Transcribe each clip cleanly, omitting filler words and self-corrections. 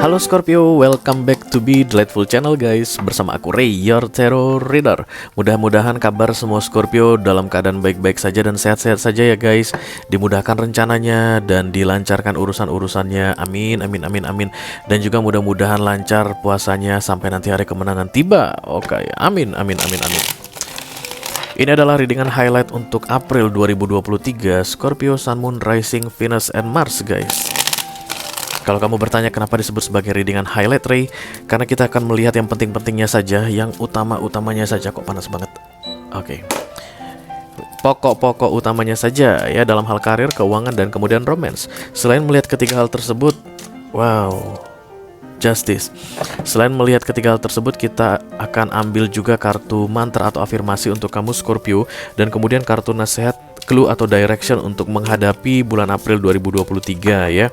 Halo Scorpio, welcome back to Be Delightful Channel guys. Bersama aku Ray, your Tarot Reader. Mudah-mudahan kabar semua Scorpio dalam keadaan baik-baik saja dan sehat-sehat saja ya guys. Dimudahkan rencananya dan dilancarkan urusan-urusannya. Amin, amin, amin, amin. Dan juga mudah-mudahan lancar puasanya sampai nanti hari kemenangan tiba. Oke, amin, amin, amin, amin. Ini adalah readingan highlight untuk April 2023 Scorpio, Sun, Moon, Rising, Venus, and Mars guys. Kalau kamu bertanya kenapa disebut sebagai readingan highlight Ray, karena kita akan melihat yang penting-pentingnya saja, yang utama-utamanya saja. Kok panas banget. Oke. Pokok-pokok utamanya saja ya dalam hal karir, keuangan, dan kemudian romance. Selain melihat ketiga hal tersebut, wow, Justice. Selain melihat ketiga hal tersebut, kita akan ambil juga kartu mantra atau afirmasi untuk kamu Scorpio, dan kemudian kartu nasihat, clue atau direction untuk menghadapi bulan April 2023 ya.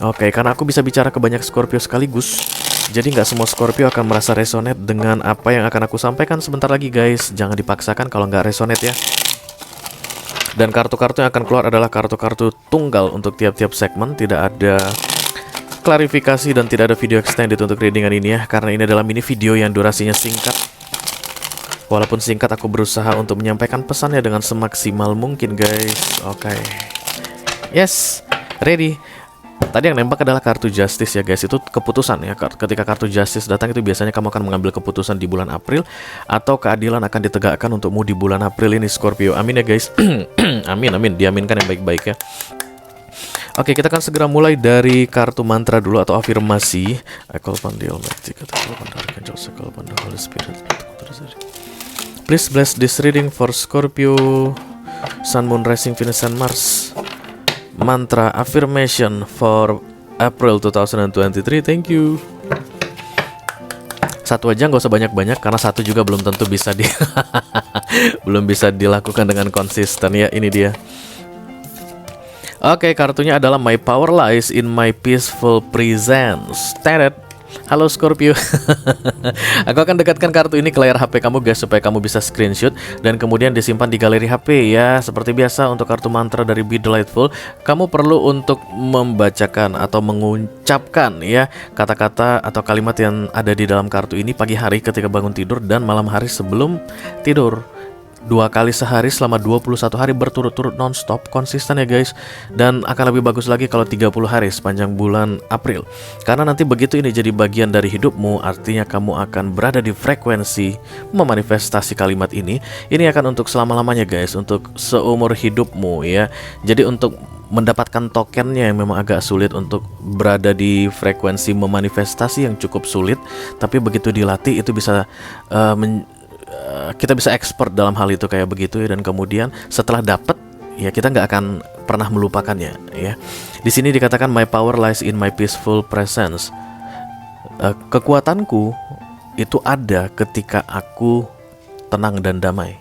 Oke, karena aku bisa bicara ke banyak Scorpio sekaligus, jadi nggak semua Scorpio akan merasa resonate dengan apa yang akan aku sampaikan sebentar lagi guys. Jangan dipaksakan kalau nggak resonate ya. Dan kartu-kartu yang akan keluar adalah kartu-kartu tunggal untuk tiap-tiap segmen. Tidak ada klarifikasi dan tidak ada video extended untuk readingan ini ya, karena ini adalah mini video yang durasinya singkat. Walaupun singkat, aku berusaha untuk menyampaikan pesannya dengan semaksimal mungkin guys. Oke. Yes, ready. Tadi yang nembak adalah kartu Justice ya guys. Itu keputusan ya. Ketika kartu Justice datang itu biasanya kamu akan mengambil keputusan di bulan April, atau keadilan akan ditegakkan untukmu di bulan April ini Scorpio. Amin ya guys. Amin, amin. Diaminkan yang baik-baik ya. Oke, kita akan segera mulai dari kartu mantra dulu atau afirmasi. I call upon the Almighty, I call upon the Archangel, I call upon the Holy Spirit. Please bless this reading for Scorpio, Sun, Moon, Rising, Venus, and Mars. Mantra affirmation for April 2023. Thank you. Satu aja, nggak usah banyak-banyak, karena satu juga belum tentu bisa belum bisa dilakukan dengan konsisten ya. Ini dia. Oke, kartunya adalah My Power Lies in My Peaceful Presence. Teret. Halo Scorpio. Aku akan dekatkan kartu ini ke layar HP kamu guys, supaya kamu bisa screenshot dan kemudian disimpan di galeri HP ya. Seperti biasa untuk kartu mantra dari Be Delightful, kamu perlu untuk membacakan atau mengucapkan ya kata-kata atau kalimat yang ada di dalam kartu ini pagi hari ketika bangun tidur dan malam hari sebelum tidur. 2 kali sehari selama 21 hari berturut-turut non-stop, konsisten ya guys. Dan akan lebih bagus lagi kalau 30 hari sepanjang bulan April, karena nanti begitu ini jadi bagian dari hidupmu, artinya kamu akan berada di frekuensi memanifestasi kalimat ini. Ini akan untuk selama-lamanya guys, untuk seumur hidupmu ya. Jadi untuk mendapatkan tokennya yang memang agak sulit, untuk berada di frekuensi memanifestasi yang cukup sulit, tapi begitu dilatih itu bisa kita bisa expert dalam hal itu kayak begitu ya. Dan kemudian setelah dapat ya, kita nggak akan pernah melupakannya ya. Di sini dikatakan My power lies in my peaceful presence. Kekuatanku itu ada ketika aku tenang dan damai.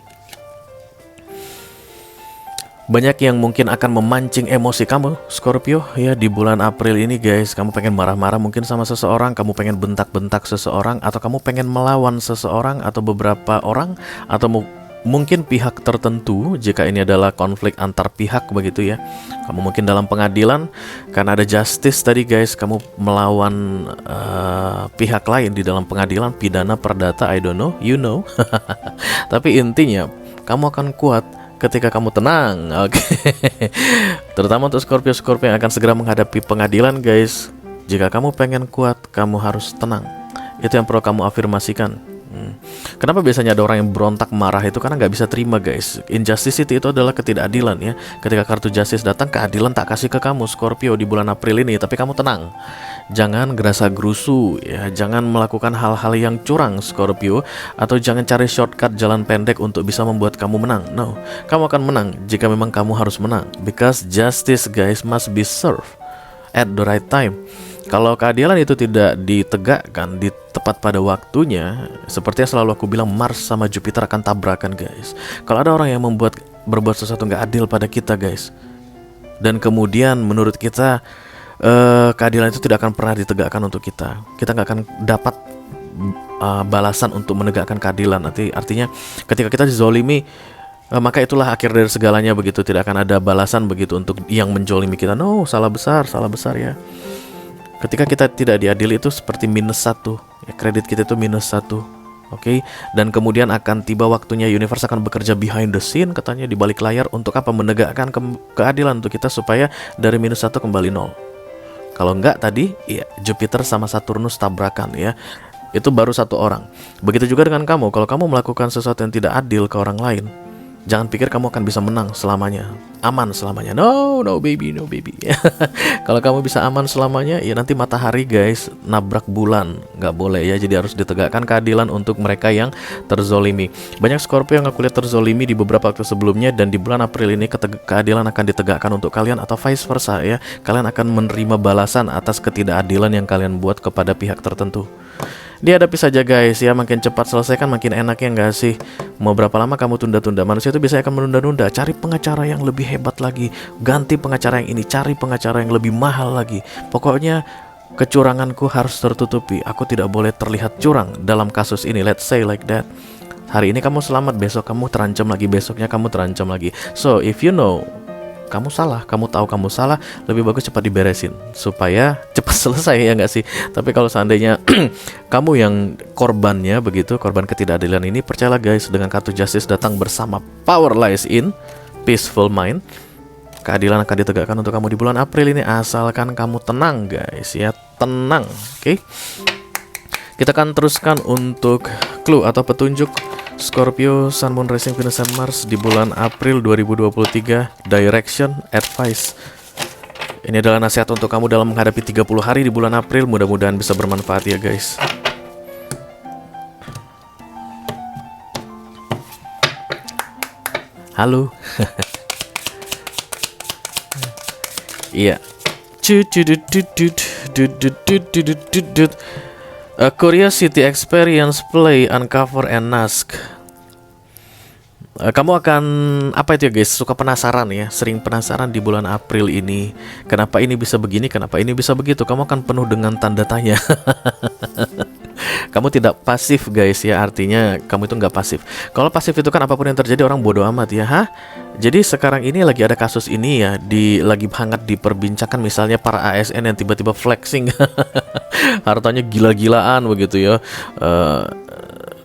Banyak yang mungkin akan memancing emosi kamu Scorpio ya di bulan April ini guys. Kamu pengen marah-marah mungkin sama seseorang, kamu pengen bentak-bentak seseorang, atau kamu pengen melawan seseorang atau beberapa orang, atau mungkin pihak tertentu jika ini adalah konflik antar pihak begitu ya. Kamu mungkin dalam pengadilan karena ada justice tadi guys, kamu melawan pihak lain di dalam pengadilan, pidana, perdata, I don't know, you know. Tapi intinya kamu akan kuat ketika kamu tenang. Oke. Terutama untuk Scorpio yang akan segera menghadapi pengadilan guys. Jika kamu pengen kuat, kamu harus tenang. Itu yang perlu kamu afirmasikan. Kenapa biasanya ada orang yang berontak marah itu? Karena nggak bisa terima guys. Injustice itu adalah ketidakadilan ya. Ketika kartu justice datang, keadilan tak kasih ke kamu Scorpio di bulan April ini. Tapi kamu tenang, jangan gerasa gerusu ya. Jangan melakukan hal-hal yang curang Scorpio, atau jangan cari shortcut jalan pendek untuk bisa membuat kamu menang. No, kamu akan menang jika memang kamu harus menang. Because justice guys must be served at the right time. Kalau keadilan itu tidak ditegakkan di tepat pada waktunya, seperti yang selalu aku bilang, Mars sama Jupiter akan tabrakan guys. Kalau ada orang yang berbuat sesuatu nggak adil pada kita guys, Dan kemudian menurut kita keadilan itu tidak akan pernah ditegakkan untuk kita. Kita nggak akan dapat balasan untuk menegakkan keadilan. Artinya ketika kita dizolimi, maka itulah akhir dari segalanya begitu. Tidak akan ada balasan begitu untuk yang menjolimi kita. No, salah besar ya. Ketika kita tidak diadili itu seperti -1 ya, kredit kita itu -1. Oke, dan kemudian akan tiba waktunya universe akan bekerja behind the scene, katanya di balik layar, untuk apa? Menegakkan keadilan untuk kita supaya dari -1 kembali 0. Kalau enggak tadi, ya Jupiter sama Saturnus tabrakan ya. Itu baru satu orang. Begitu juga dengan kamu. Kalau kamu melakukan sesuatu yang tidak adil ke orang lain, jangan pikir kamu akan bisa menang selamanya, aman selamanya. No baby. Kalau kamu bisa aman selamanya, ya nanti matahari guys nabrak bulan, nggak boleh ya. Jadi harus ditegakkan keadilan untuk mereka yang terzolimi. Banyak Scorpio yang aku lihat terzolimi di beberapa waktu sebelumnya, dan di bulan April ini keadilan akan ditegakkan untuk kalian, atau vice versa ya. Kalian akan menerima balasan atas ketidakadilan yang kalian buat kepada pihak tertentu. Dihadapi saja guys ya, makin cepat selesaikan makin enak ya nggak sih? Mau berapa lama kamu tunda-tunda? Manusia itu biasanya akan menunda-nunda. Cari pengacara yang lebih hebat lagi, ganti pengacara yang ini, cari pengacara yang lebih mahal lagi. Pokoknya kecuranganku harus tertutupi. Aku tidak boleh terlihat curang dalam kasus ini. Let's say like that. Hari ini kamu selamat, besok kamu terancam lagi, besoknya kamu terancam lagi. So if you know kamu salah, kamu tahu kamu salah, lebih bagus cepat diberesin supaya cepat selesai ya nggak sih? Tapi kalau seandainya kamu yang korbannya begitu, korban ketidakadilan ini, percayalah guys, dengan kartu Justice datang bersama Power Lies in Peaceful Mind, keadilan akan ditegakkan untuk kamu di bulan April ini, asalkan kamu tenang guys ya, tenang. Oke. Kita akan teruskan untuk clue atau petunjuk Scorpio, Sun, Moon, Rising, Venus, and Mars di bulan April 2023. Direction, advice. Ini adalah nasihat untuk kamu dalam menghadapi 30 hari di bulan April. Mudah-mudahan bisa bermanfaat ya guys. Halo. Iya. A curiosity, experience, play, uncover, and ask. Kamu akan apa itu ya guys? Suka penasaran ya, sering penasaran di bulan April ini. Kenapa ini bisa begini? Kenapa ini bisa begitu? Kamu akan penuh dengan tanda tanya. Kamu tidak pasif guys ya, artinya kamu itu nggak pasif. Kalau pasif itu kan apapun yang terjadi orang bodoh amat ya. Jadi sekarang ini lagi ada kasus ini ya, lagi hangat diperbincangkan, misalnya para ASN yang tiba-tiba flexing hartanya gila-gilaan begitu ya.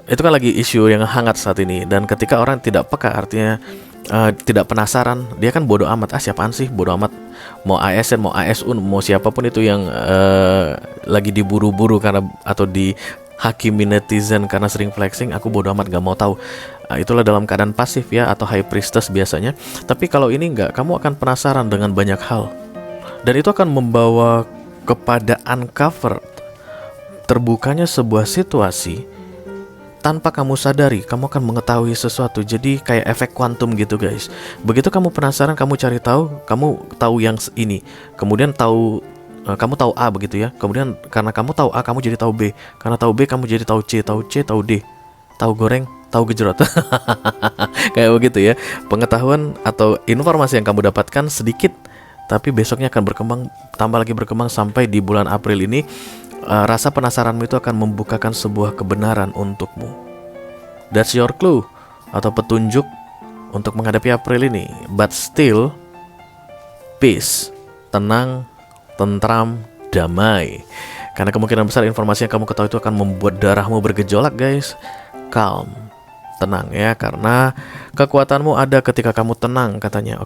Itu kan lagi isu yang hangat saat ini. Dan ketika orang tidak peka, artinya tidak penasaran, dia kan bodoh amat. Siapaan sih bodoh amat? Mau ASN, mau ASUN, mau siapapun itu yang lagi diburu-buru karena atau dihakimi netizen karena sering flexing, aku bodoh amat, gak mau tahu. Itulah dalam keadaan pasif ya, atau high priestess biasanya. Tapi kalau ini enggak, kamu akan penasaran dengan banyak hal, dan itu akan membawa kepada uncover, terbukanya sebuah situasi tanpa kamu sadari. Kamu akan mengetahui sesuatu. Jadi kayak efek kuantum gitu guys. Begitu kamu penasaran, kamu cari tahu, kamu tahu yang ini, kemudian kamu tahu A begitu ya. Kemudian karena kamu tahu A, kamu jadi tahu B. Karena tahu B, kamu jadi tahu C, tahu C, tahu D, tahu goreng, tahu gejrot. Kayak begitu ya. Pengetahuan atau informasi yang kamu dapatkan sedikit, tapi besoknya akan berkembang, tambah lagi berkembang, sampai di bulan April ini rasa penasaranmu itu akan membukakan sebuah kebenaran untukmu. That's your clue atau petunjuk untuk menghadapi April ini. But still, peace, tenang, tentram, damai. Karena kemungkinan besar informasi yang kamu ketahui itu akan membuat darahmu bergejolak guys. Calm, tenang ya, karena kekuatanmu ada ketika kamu tenang katanya.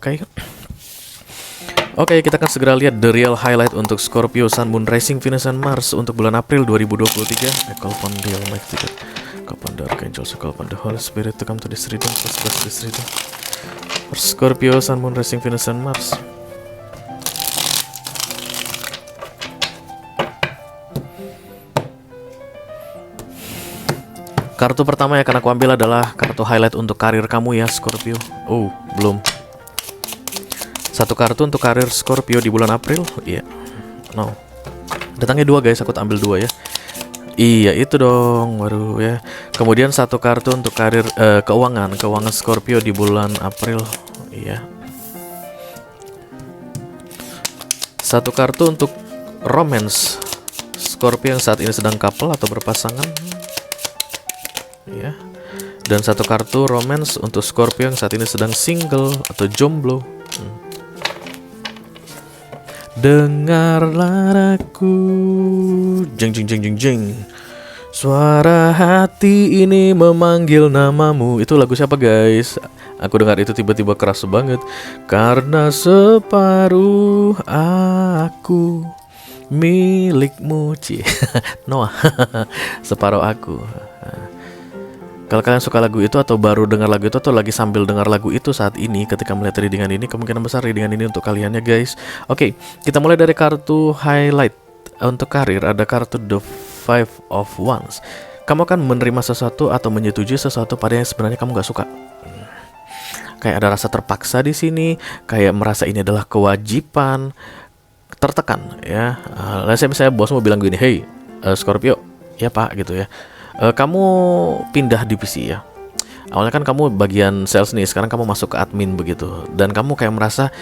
Oke, kita akan segera lihat the real highlight untuk Scorpio, Sun, Moon, Rising, Venus, and Mars untuk bulan April 2023. I call upon the Almighty God, call upon the Archangels, call upon the Holy Spirit to come to this reading. Please bless this reading for Scorpio, Sun, Moon, Rising, Venus, and Mars. Kartu pertama yang akan aku ambil adalah kartu highlight untuk karir kamu ya Scorpio. Oh, belum. Satu kartu untuk karir Scorpio di bulan April. Iya. No. Datangnya dua guys, aku ambil dua ya. Iya, itu dong. Waduh ya. Kemudian satu kartu untuk karir keuangan Scorpio di bulan April. Iya. Satu kartu untuk romance Scorpio yang saat ini sedang couple atau berpasangan, ya. Dan satu kartu romance untuk Scorpio yang saat ini sedang single atau jomblo. Dengarlah aku, jeng jeng jeng jeng jeng. Suara hati ini memanggil namamu. Itu lagu siapa guys? Aku dengar itu tiba-tiba keras banget. Karena separuh aku milikmu, Ci. Noah. Separuh aku. Kalau kalian suka lagu itu atau baru dengar lagu itu atau lagi sambil dengar lagu itu saat ini ketika melihat readingan ini, kemungkinan besar readingan ini untuk kalian ya guys. Oke, kita mulai dari kartu highlight. Untuk karir ada kartu The Five of Wands. Kamu akan menerima sesuatu atau menyetujui sesuatu pada yang sebenarnya kamu gak suka. Kayak ada rasa terpaksa di sini, kayak merasa ini adalah kewajiban, tertekan ya. Misalnya bos mau bilang gini, hey Scorpio, ya pak gitu ya. Kamu pindah divisi ya. Awalnya kan kamu bagian sales nih, sekarang kamu masuk ke admin begitu. Dan kamu kayak merasa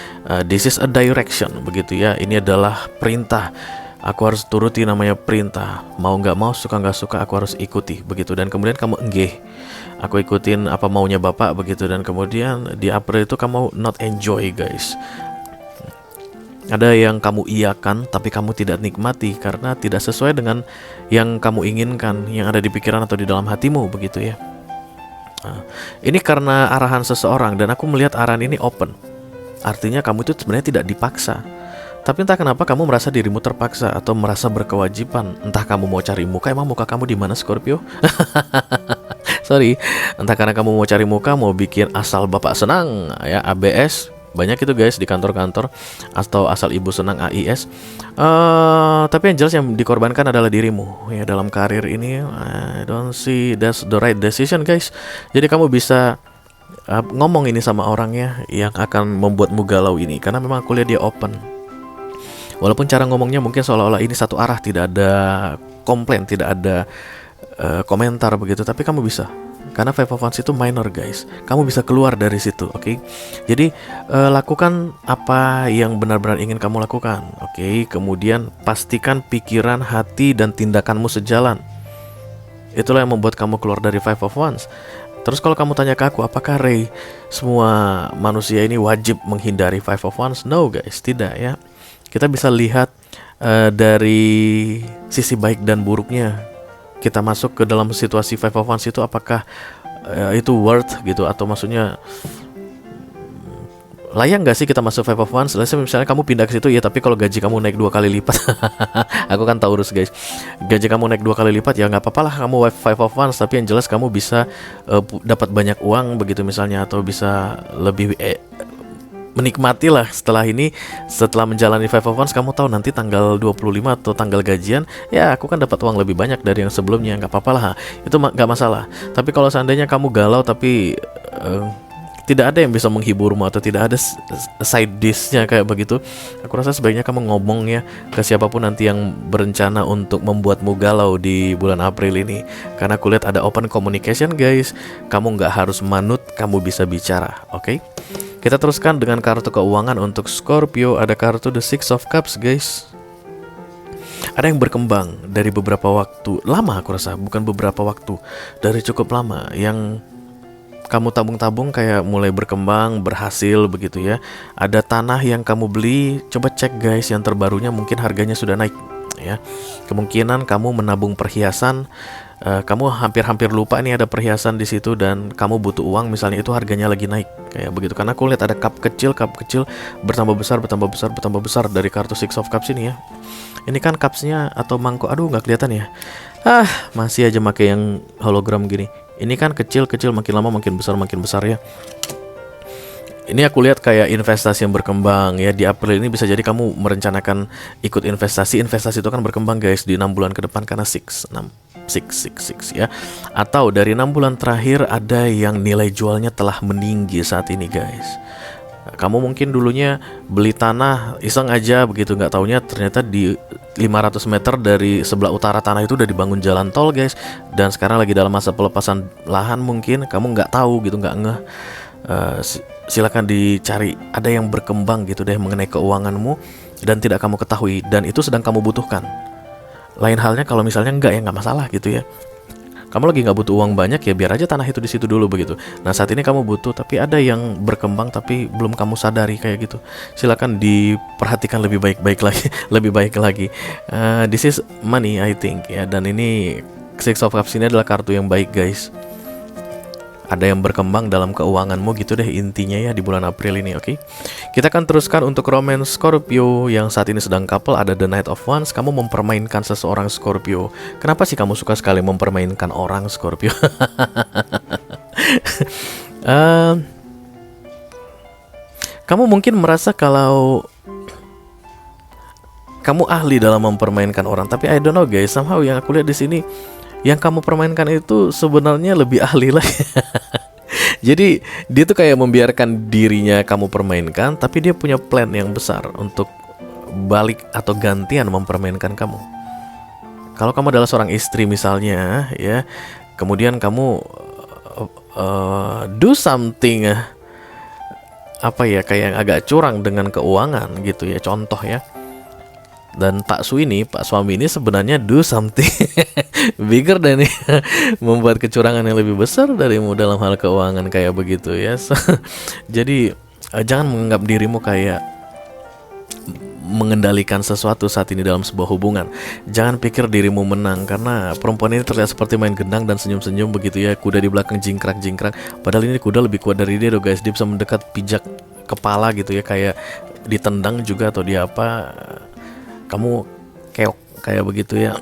this is a direction begitu ya. Ini adalah perintah. Aku harus turuti namanya perintah. Mau nggak mau, suka nggak suka, aku harus ikuti begitu. Dan kemudian kamu enggih. Aku ikutin apa maunya bapak begitu. Dan kemudian di April itu kamu not enjoy guys. Ada yang kamu iakan tapi kamu tidak nikmati karena tidak sesuai dengan yang kamu inginkan, yang ada di pikiran atau di dalam hatimu begitu ya. Ini karena arahan seseorang dan aku melihat arahan ini open. Artinya kamu itu sebenarnya tidak dipaksa. Tapi entah kenapa kamu merasa dirimu terpaksa atau merasa berkewajiban. Entah kamu mau cari muka, emang muka kamu di mana Scorpio? Sorry, entah karena kamu mau cari muka, mau bikin asal bapak senang ya, ABS. Banyak itu guys di kantor-kantor, atau asal ibu senang, AIS. Tapi yang jelas yang dikorbankan adalah dirimu ya dalam karir ini. I don't see that's the right decision guys. Jadi kamu bisa ngomong ini sama orangnya yang akan membuatmu galau ini, karena memang aku lihat dia open. Walaupun cara ngomongnya mungkin seolah-olah ini satu arah, tidak ada komplain, tidak ada komentar begitu, tapi kamu bisa. Karena Five of Wands itu minor guys. Kamu bisa keluar dari situ, oke? Jadi lakukan apa yang benar-benar ingin kamu lakukan, oke? Kemudian pastikan pikiran, hati, dan tindakanmu sejalan. Itulah yang membuat kamu keluar dari Five of Wands. Terus kalau kamu tanya ke aku, apakah Ray, semua manusia ini wajib menghindari Five of Wands? No guys, tidak ya. Kita bisa lihat dari sisi baik dan buruknya. Kita masuk ke dalam situasi Five of Wands itu, apakah itu worth gitu, atau maksudnya layak nggak sih kita masuk Five of Wands? Misalnya kamu pindah ke situ ya, tapi kalau gaji kamu naik 2 kali lipat, aku kan Taurus guys, gaji kamu naik 2 kali lipat ya nggak apa-apa lah kamu Five of Wands, tapi yang jelas kamu bisa dapat banyak uang begitu misalnya, atau bisa lebih menikmatilah setelah ini, setelah menjalani Five of Wands, kamu tahu nanti tanggal 25 atau tanggal gajian, ya aku kan dapat uang lebih banyak dari yang sebelumnya, nggak apa-apa lah, itu nggak masalah. Tapi kalau seandainya kamu galau tapi tidak ada yang bisa menghiburmu atau tidak ada side dish-nya kayak begitu, aku rasa sebaiknya kamu ngomong ya ke siapapun nanti yang berencana untuk membuatmu galau di bulan April ini. Karena aku lihat ada open communication guys, kamu nggak harus manut, kamu bisa bicara, oke? Kita teruskan dengan kartu keuangan untuk Scorpio. Ada kartu The Six of Cups guys. Ada yang berkembang dari beberapa waktu lama, aku rasa bukan beberapa waktu, dari cukup lama, yang kamu tabung-tabung kayak mulai berkembang, berhasil begitu ya. Ada tanah yang kamu beli, coba cek guys yang terbarunya, mungkin harganya sudah naik ya. Kemungkinan kamu menabung perhiasan, kamu hampir-hampir lupa nih ada perhiasan di situ dan kamu butuh uang misalnya, itu harganya lagi naik kayak begitu. Karena aku lihat ada cup kecil bertambah besar dari kartu Six of Cups ini ya. Ini kan cupsnya atau mangkok, aduh nggak kelihatan ya. Masih aja pakai yang hologram gini. Ini kan kecil makin lama makin besar ya. Ini aku lihat kayak investasi yang berkembang ya. Di April ini bisa jadi kamu merencanakan ikut investasi itu kan berkembang guys di 6 bulan ke depan, karena 6 ya. Atau dari 6 bulan terakhir ada yang nilai jualnya telah meninggi saat ini guys. Kamu mungkin dulunya beli tanah iseng aja begitu, nggak taunya ternyata di 500 meter dari sebelah utara tanah itu udah dibangun jalan tol guys. Dan sekarang lagi dalam masa pelepasan lahan, mungkin kamu nggak tahu gitu, nggak ngeh. Silakan dicari, ada yang berkembang gitu deh mengenai keuanganmu. dan tidak kamu ketahui, dan itu sedang kamu butuhkan. Lain halnya kalau misalnya enggak, ya nggak masalah gitu ya. Kamu lagi nggak butuh uang banyak, ya biar aja tanah itu di situ dulu begitu. Nah, saat ini kamu butuh, tapi ada yang berkembang tapi belum kamu sadari kayak gitu. Silakan diperhatikan lebih baik-baik lagi, lebih baik lagi. This is money, I think ya. Dan ini Six of Cups ini adalah kartu yang baik, guys. Ada yang berkembang dalam keuanganmu gitu deh intinya ya di bulan April ini, oke? Kita akan teruskan untuk romance Scorpio yang saat ini sedang couple. Ada The Knight of Wands. Kamu mempermainkan seseorang, Scorpio. Kenapa sih kamu suka sekali mempermainkan orang, Scorpio? Kamu mungkin merasa kalau kamu ahli dalam mempermainkan orang, tapi I don't know guys, somehow yang aku lihat di sini, yang kamu permainkan itu sebenarnya lebih ahli lah. Jadi dia tuh kayak membiarkan dirinya kamu permainkan, tapi dia punya plan yang besar untuk balik atau gantian mempermainkan kamu. Kalau kamu adalah seorang istri misalnya, ya, kemudian kamu do something apa ya, kayak yang agak curang dengan keuangan gitu ya, contoh ya. Dan Pak suami ini sebenarnya do something bigger dan membuat kecurangan yang lebih besar darimu dalam hal keuangan kayak begitu ya. Jadi jangan menganggap dirimu kayak mengendalikan sesuatu saat ini dalam sebuah hubungan. Jangan pikir dirimu menang, karena perempuan ini terlihat seperti main gendang dan senyum-senyum begitu ya, kuda di belakang jingkrak-jingkrak. Padahal ini kuda lebih kuat dari dia loh guys. Dia bisa mendekat pijak kepala gitu ya, kayak ditendang juga atau dia apa, kamu keok kayak begitu ya.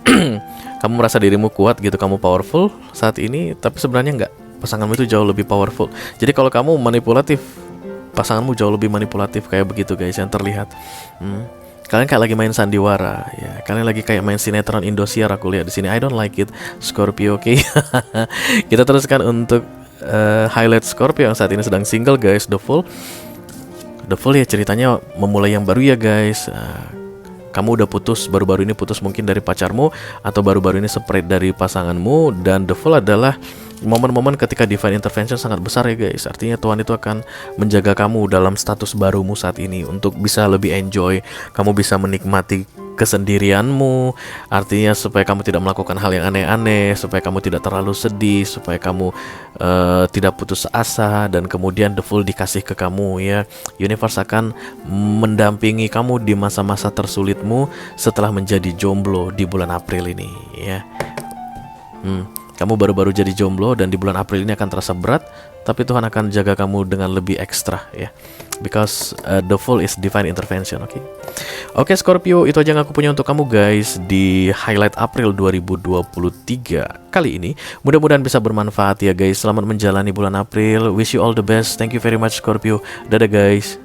Kamu merasa dirimu kuat gitu, kamu powerful saat ini, tapi sebenarnya enggak. Pasanganmu itu jauh lebih powerful. Jadi kalau kamu manipulatif, pasanganmu jauh lebih manipulatif kayak begitu guys yang terlihat. Kalian kayak lagi main sandiwara ya. Kalian lagi kayak main sinetron Indosiar aku lihat di sini. I don't like it, Scorpio, oke? Kita teruskan untuk highlight Scorpio yang saat ini sedang single guys, The Fool. The Fool ya ceritanya memulai yang baru ya guys. Kamu udah putus, baru-baru ini putus mungkin dari pacarmu, atau baru-baru ini separate dari pasanganmu. Dan The Fool adalah momen-momen ketika divine intervention sangat besar ya guys. Artinya Tuhan itu akan menjaga kamu dalam status barumu saat ini untuk bisa lebih enjoy. Kamu bisa menikmati kesendirianmu, artinya supaya kamu tidak melakukan hal yang aneh-aneh, supaya kamu tidak terlalu sedih, supaya kamu tidak putus asa. Dan kemudian The Fool dikasih ke kamu ya. Universe akan mendampingi kamu di masa-masa tersulitmu setelah menjadi jomblo di bulan April ini ya. Kamu baru-baru jadi jomblo dan di bulan April ini akan terasa berat, tapi Tuhan akan jaga kamu dengan lebih ekstra ya. Because The Fool is divine intervention, oke? Oke Scorpio, itu aja yang aku punya untuk kamu guys di highlight April 2023 kali ini. Mudah-mudahan bisa bermanfaat ya guys. Selamat menjalani bulan April. Wish you all the best. Thank you very much Scorpio. Dadah guys.